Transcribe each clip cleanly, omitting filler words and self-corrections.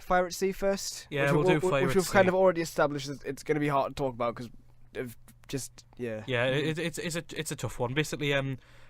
Fire at Sea first? Yeah, we'll do Fire at Which we've Sea. kind of already established that it's going to be hard to talk about because of just, Yeah, it's a tough one. Basically,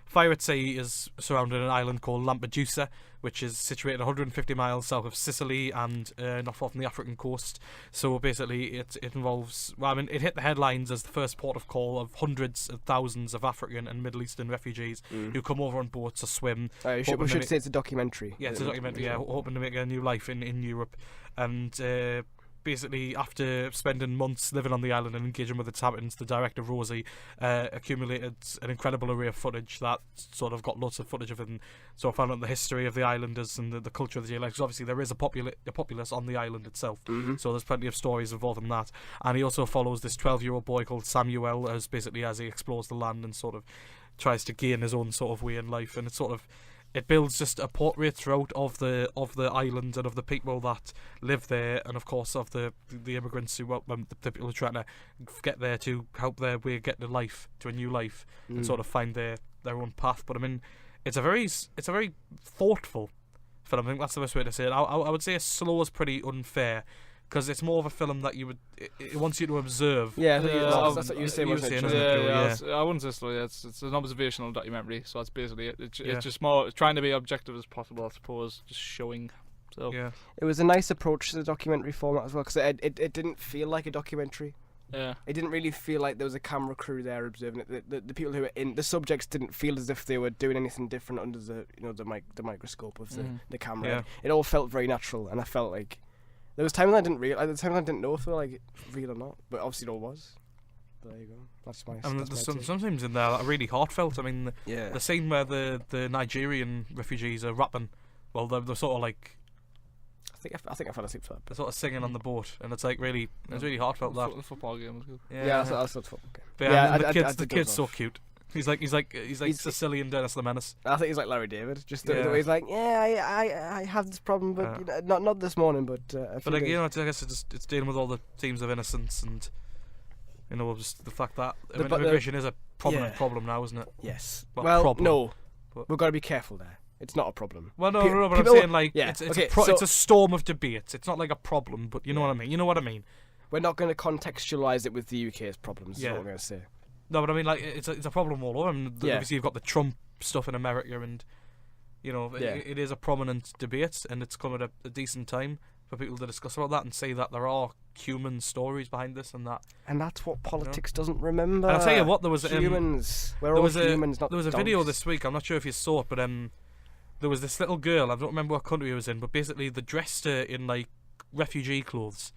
Fire at Sea is surrounded an island called Lampedusa, which is situated 150 miles south of Sicily and not far from the African coast. So basically, it involves. Well, I mean, it hit the headlines as the first port of call of hundreds of thousands of African and Middle Eastern refugees who come over on boats to swim. We should say it's a documentary. Yeah, it's a documentary. Yeah, hoping to make a new life in Europe, and basically, after spending months living on the island and engaging with its inhabitants, the director Rosi accumulated an incredible array of footage that sort of got lots of footage of it, and sort of found out the history of the islanders and the culture of the island. Because obviously there is a populace on the island itself, so there's plenty of stories involved in that. And he also follows this 12-year-old boy called Samuel as he explores the land and sort of tries to gain his own sort of way in life, and it's sort of. It builds just a portrait throughout of the island and of the people that live there, and of course of the immigrants who the people who are trying to get there to help their way get to a new life and sort of find their own path. But I mean, it's a very thoughtful film. I think that's the best way to say it. I would say slow is pretty unfair. Because it's more of a film that it wants you to observe. Yeah, that's what you were saying. I wouldn't say slow. Yeah, it's an observational documentary, so that's basically it. It's just more trying to be objective as possible, I suppose, just showing. So yeah, it was a nice approach to the documentary format as well, because it didn't feel like a documentary. Yeah, it didn't really feel like there was a camera crew there observing it. The people who were in the subjects didn't feel as if they were doing anything different under the microscope of the camera. Yeah. It all felt very natural, and I felt like. There was times I didn't realize. The times I didn't know if they were like real or not, but obviously it all was. There you go. That's my. I mean, there's sometimes in there that are really heartfelt. I mean, the scene where the Nigerian refugees are rapping, well, they're sort of like. I think I fell asleep for that. They're sort of singing on the boat, and it's like really heartfelt. The football game was good. Yeah, that's the football game. But yeah, the kid's so cute. He's like Sicilian Dennis the Menace. I think he's like Larry David. Just the way he's like, I have this problem, but not this morning, but. But like, I guess it's dealing with all the themes of innocence and, just the fact that immigration is a prominent problem now, isn't it? Yes. No, but we've got to be careful there. It's not a problem. Well, no, but I'm saying like it's a storm of debates. It's not like a problem, but you know what I mean. You know what I mean. We're not going to contextualise it with the UK's problems. Is what we're going to say. No, but I mean, like, it's a problem all over. I mean, obviously, you've got the Trump stuff in America, and it is a prominent debate, and it's come at a decent time for people to discuss about that and say that there are human stories behind this and that. And that's what politics doesn't remember. And I'll tell you what, there was humans. We're all humans, not there was a dogs. video this week. I'm not sure if you saw it, but there was this little girl. I don't remember what country it was in, but basically they dressed her in like refugee clothes.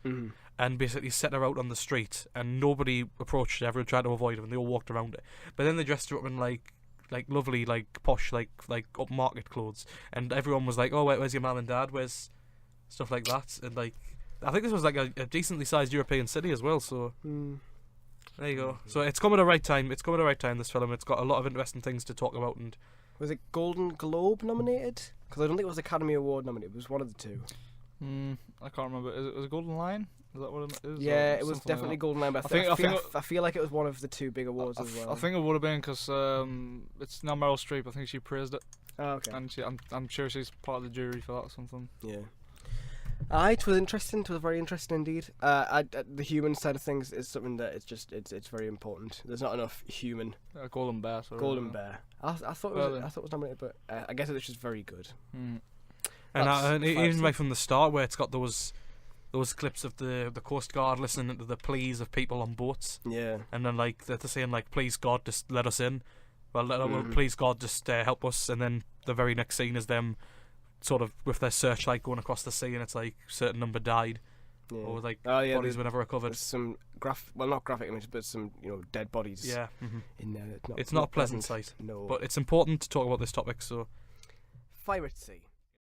And basically set her out on the street, and nobody approached her. Everyone tried to avoid her, and they all walked around it. But then they dressed her up in like lovely, like posh, like upmarket clothes, and everyone was like, "Oh, where's your mum and dad? Where's stuff like that?" And like, I think this was like a decently sized European city as well. So there you go. So it's come at the right time. This film. It's got a lot of interesting things to talk about. And was it Golden Globe nominated? Because I don't think it was Academy Award nominated. It was one of the two. I can't remember. Was it Golden Lion? Is that what it is? Yeah, it was definitely like Golden Lion, but I feel like it was one of the two big awards as well. I think it would have been because it's now Meryl Streep. I think she praised it. Oh, okay. And I'm sure she's part of the jury for that or something. Yeah. It was interesting. It was very interesting indeed. The human side of things is something that it's very important. There's not enough human. Golden Bear. Golden Bear. I thought it was nominated, but I guess it's just very good. And even right from the start, where it's got those clips of the Coast Guard listening to the pleas of people on boats. Yeah. And then like they're saying like, "Please God, just let us in." Well, please God, just help us. And then the very next scene is them sort of with their searchlight going across the sea, and it's like certain number died, or like bodies were never recovered. There's some not graphic images, but some dead bodies. Yeah. In there. It's not a pleasant sight. No. But it's important to talk about this topic. So, Fire at Sea.